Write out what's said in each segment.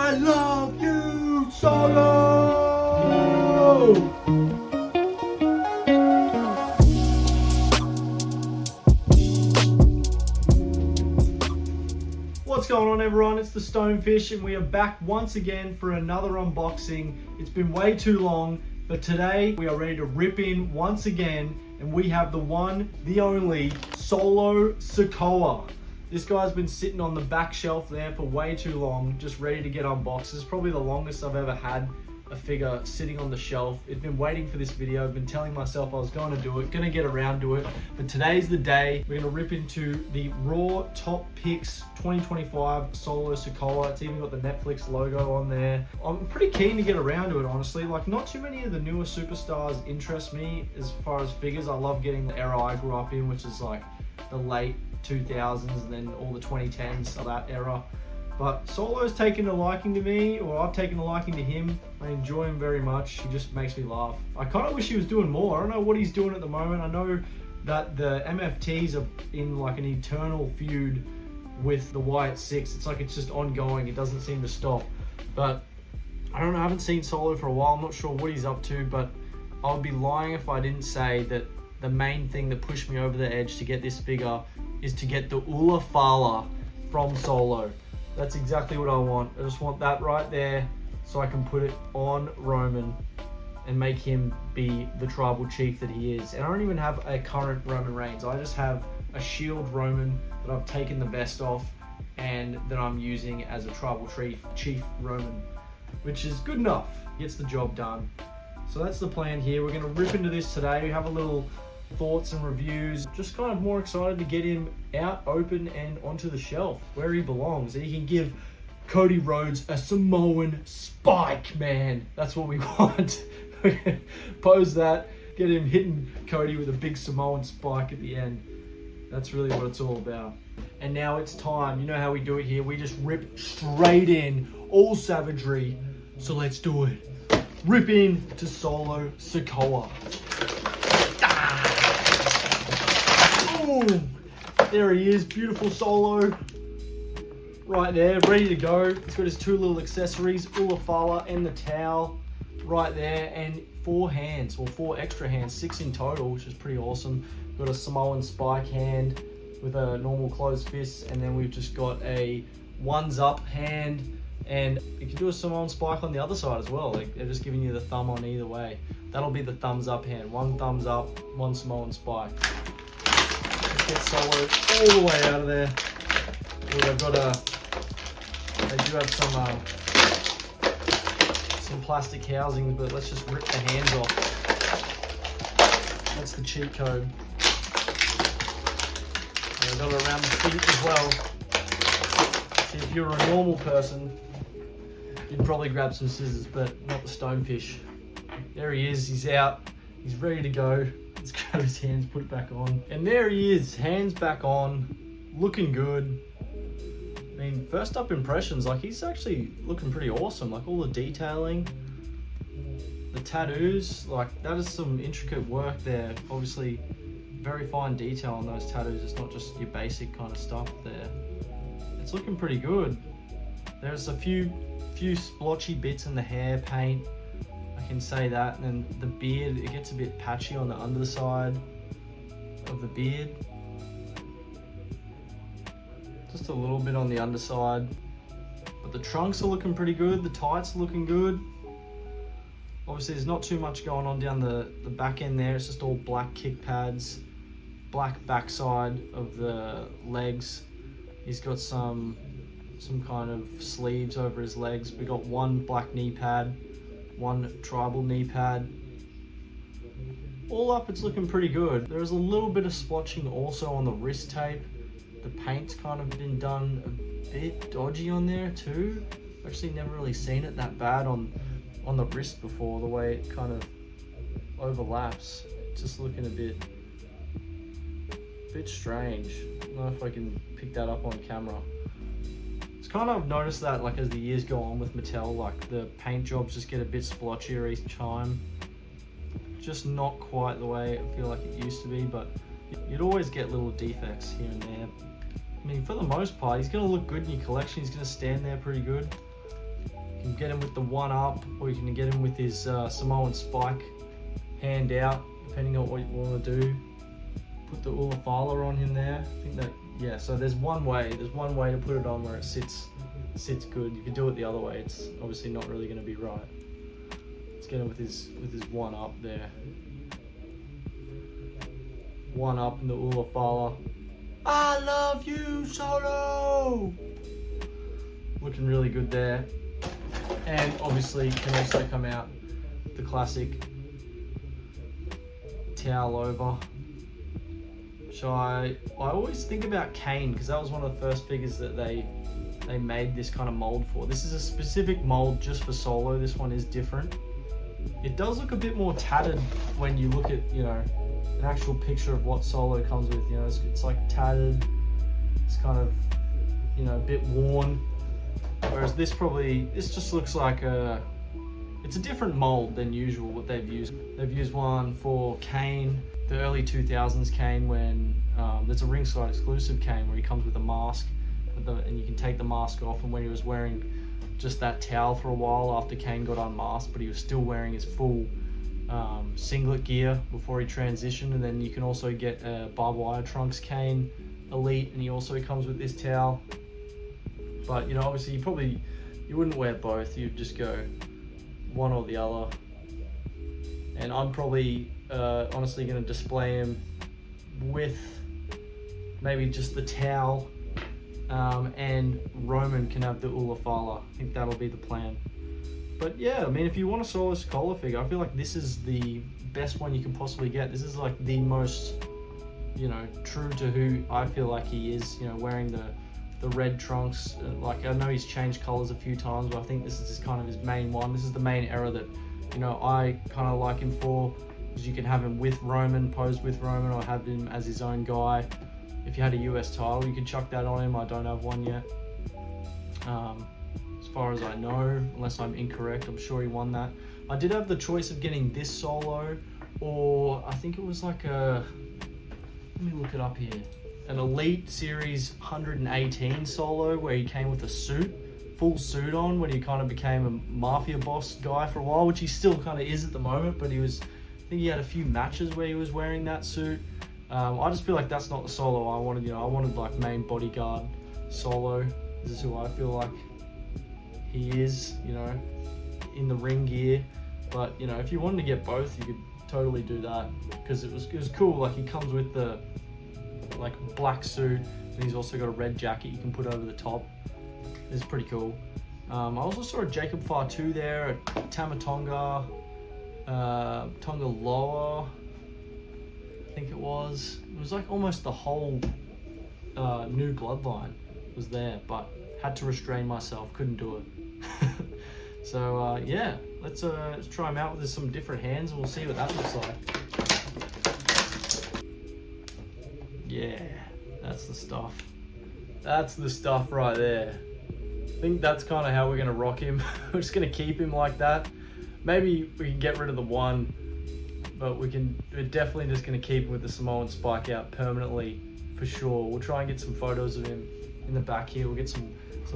I love you, Solo! What's going on, everyone? It's the StoneFish, and we are back once again for another unboxing. It's been way too long, but today we are ready to rip in once again, and we have the one, the only, Solo Sikoa. This guy's been sitting on the back shelf there for way too long, just ready to get unboxed. It's probably the longest I've ever had a figure sitting on the shelf. I've been waiting for this video. I've been telling myself I was going to do it, going to get around to it, but today's the day. We're going to rip into the Raw Top Picks 2025 Solo Sikoa. It's even got the Netflix logo on there. I'm pretty keen to get around to it, honestly. Like, not too many of the newer superstars interest me as far as figures. I love getting the era I grew up in, which is like the late 2000s and then all the 2010s of that era. But Solo's taken a liking to me, or I've taken a liking to him. I enjoy him very much. He just makes me laugh. I kind of wish he was doing more. I don't know what he's doing at the moment. I know that the MFTs are in like an eternal feud with the YT6. It's like it's just ongoing. It doesn't seem to stop. But I don't know. I haven't seen Solo for a while. I'm not sure what he's up to, but I would be lying if I didn't say that the main thing that pushed me over the edge to get this figure is to get the Ula Fala from Solo. That's exactly what I want. I just want that right there so I can put it on Roman and make him be the tribal chief that he is. And I don't even have a current Roman Reigns. I just have a shield Roman that I've taken the vest off and that I'm using as a tribal chief Roman, which is good enough. Gets the job done. So that's the plan here. We're gonna rip into this today. We have a little thoughts and reviews. Just kind of more excited to get him out, open, and onto the shelf where he belongs. And he can give Cody Rhodes a Samoan spike, man. That's what we want. Pose that, get him hitting Cody with a big Samoan spike at the end. That's really what it's all about. And now it's time. You know how we do it here. We just rip straight in, all savagery. So let's do it. Rip in to Solo Sikoa. Boom. There he is, beautiful Solo. Right there, ready to go. He's got his two little accessories, Ula Fala and the towel right there, and 4 hands, well 4 extra hands, 6 in total, which is pretty awesome. Got a Samoan spike hand with a normal closed fist, and then we've just got a ones up hand, and you can do a Samoan spike on the other side as well. Like, they're just giving you the thumb on either way. That'll be the thumbs up hand. 1 thumbs up, 1 Samoan spike. Get Solo all the way out of there. Ooh, they've got they do have some plastic housing, but let's just rip the hands off. That's the cheat code. They've got it around the feet as well. See, if you're a normal person, you'd probably grab some scissors, but not the StoneFish. There he is, he's out, he's ready to go. Let's grab his hands, put it back on. And there he is, hands back on, looking good. I mean, first up impressions, like, he's actually looking pretty awesome. Like, all the detailing, the tattoos, like, that is some intricate work there. Obviously, very fine detail on those tattoos. It's not just your basic kind of stuff there. It's looking pretty good. There's a few splotchy bits in the hair paint, I can say that, and then the beard, it gets a bit patchy on the underside of the beard. Just a little bit on the underside. But the trunks are looking pretty good, the tights are looking good. Obviously there's not too much going on down the back end there, it's just all black kick pads, black backside of the legs. He's got some kind of sleeves over his legs. We got 1 black knee pad, 1 tribal knee pad. All up, it's looking pretty good. There's a little bit of splotching also on the wrist tape. The paint's kind of been done a bit dodgy on there too. I've actually never really seen it that bad on the wrist before, the way it kind of overlaps. It's just looking a bit strange. I don't know if I can pick that up on camera. It's kind of noticed that, like, as the years go on with Mattel, like, the paint jobs just get a bit splotchier each time. Just not quite the way I feel like it used to be, but you'd always get little defects here and there. I mean, for the most part, he's going to look good in your collection. He's going to stand there pretty good. You can get him with the one up, or you can get him with his Samoan spike hand out, depending on what you want to do. Put the Ulafala on him there. I think that, yeah, so there's one way to put it on where it sits good. If you do it the other way, it's obviously not really going to be right. Let's get him with his one up there. One up in the Ulafala. I love you, Solo! Looking really good there. And obviously can also come out the classic towel over. So I always think about Kane, because that was one of the first figures that they made this kind of mold for. This is a specific mold just for Solo. This one is different. It does look a bit more tattered when you look at, you know, an actual picture of what Solo comes with. You know, it's like tattered. It's kind of, you know, a bit worn. Whereas this just looks like it's a different mold than usual what they've used. They've used one for Kane, the early 2000s Kane, when there's a ringside exclusive Kane where he comes with a mask, and you can take the mask off, and when he was wearing just that towel for a while after Kane got unmasked, but he was still wearing his full singlet gear before he transitioned. And then you can also get a barbed wire trunks Kane Elite, and he also comes with this towel. But, you know, obviously you wouldn't wear both. You'd just go one or the other. And I'm probably honestly going to display him with maybe just the towel, and Roman can have the Ulafala. I think that'll be the plan. But yeah, I mean, if you want a Solo Sikoa figure, I feel like this is the best one you can possibly get. This is like the most, you know, true to who I feel like he is, you know, wearing the red trunks. Like, I know he's changed colors a few times, but I think this is kind of his main one. This is the main era that, you know, I kind of like him for, because you can have him with Roman, posed with Roman, or have him as his own guy. If you had a US title, you could chuck that on him. I don't have one yet. As far as I know, unless I'm incorrect, I'm sure he won that. I did have the choice of getting this Solo, or I think it was like let me look it up here. An Elite Series 118 Solo, where he came with a suit, full suit on, when he kind of became a mafia boss guy for a while, which he still kind of is at the moment, but I think he had a few matches where he was wearing that suit. I just feel like that's not the Solo I wanted. You know, I wanted like main bodyguard Solo. This is who I feel like he is, you know, in the ring gear. But, you know, if you wanted to get both, you could totally do that, because it was cool. Like, he comes with the like black suit, and he's also got a red jacket you can put over the top. It's pretty cool. I also saw a Jacob Fatu there, a Tamatonga, Tonga Loa, I think it was. It was like almost the whole new bloodline was there, but had to restrain myself, couldn't do it. So yeah, let's try him out with some different hands, and we'll see what that looks like. Yeah, that's the stuff. That's the stuff right there. I think that's kind of how we're going to rock him. We're just going to keep him like that. Maybe we can get rid of the one, but we're definitely just going to keep him with the Samoan spike out permanently, for sure. We'll try and get some photos of him in the back here. We'll get some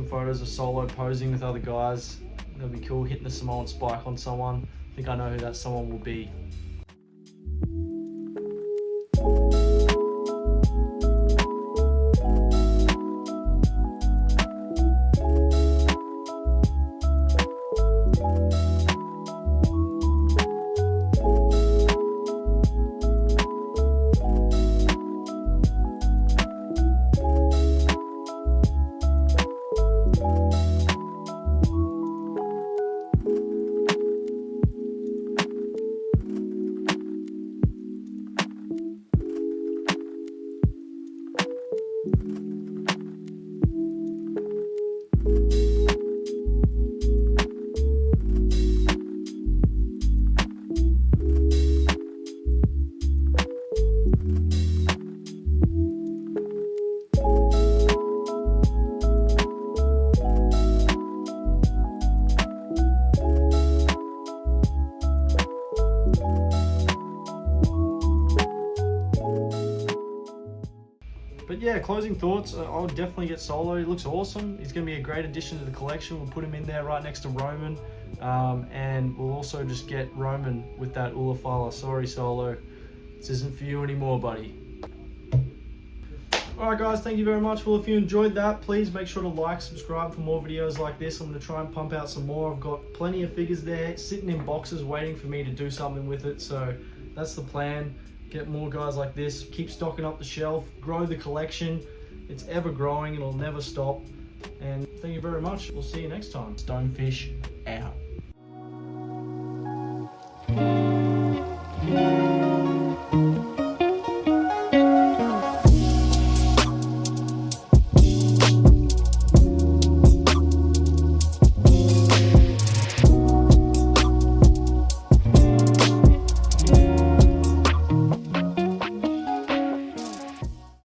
photos of Solo posing with other guys. That'll be cool, hitting the Samoan spike on someone. I think I know who that someone will be. yeah, closing thoughts. I'll definitely get Solo. He looks awesome. He's going to be a great addition to the collection. We'll put him in there right next to Roman. And we'll also just get Roman with that Ulafala. Sorry, Solo. This isn't for you anymore, buddy. Alright guys, thank you very much. Well, if you enjoyed that, please make sure to like, subscribe for more videos like this. I'm going to try and pump out some more. I've got plenty of figures there sitting in boxes waiting for me to do something with it. So that's the plan. Get more guys like this. Keep stocking up the shelf. Grow the collection. It's ever growing. It'll never stop. And thank you very much. We'll see you next time. StoneFish.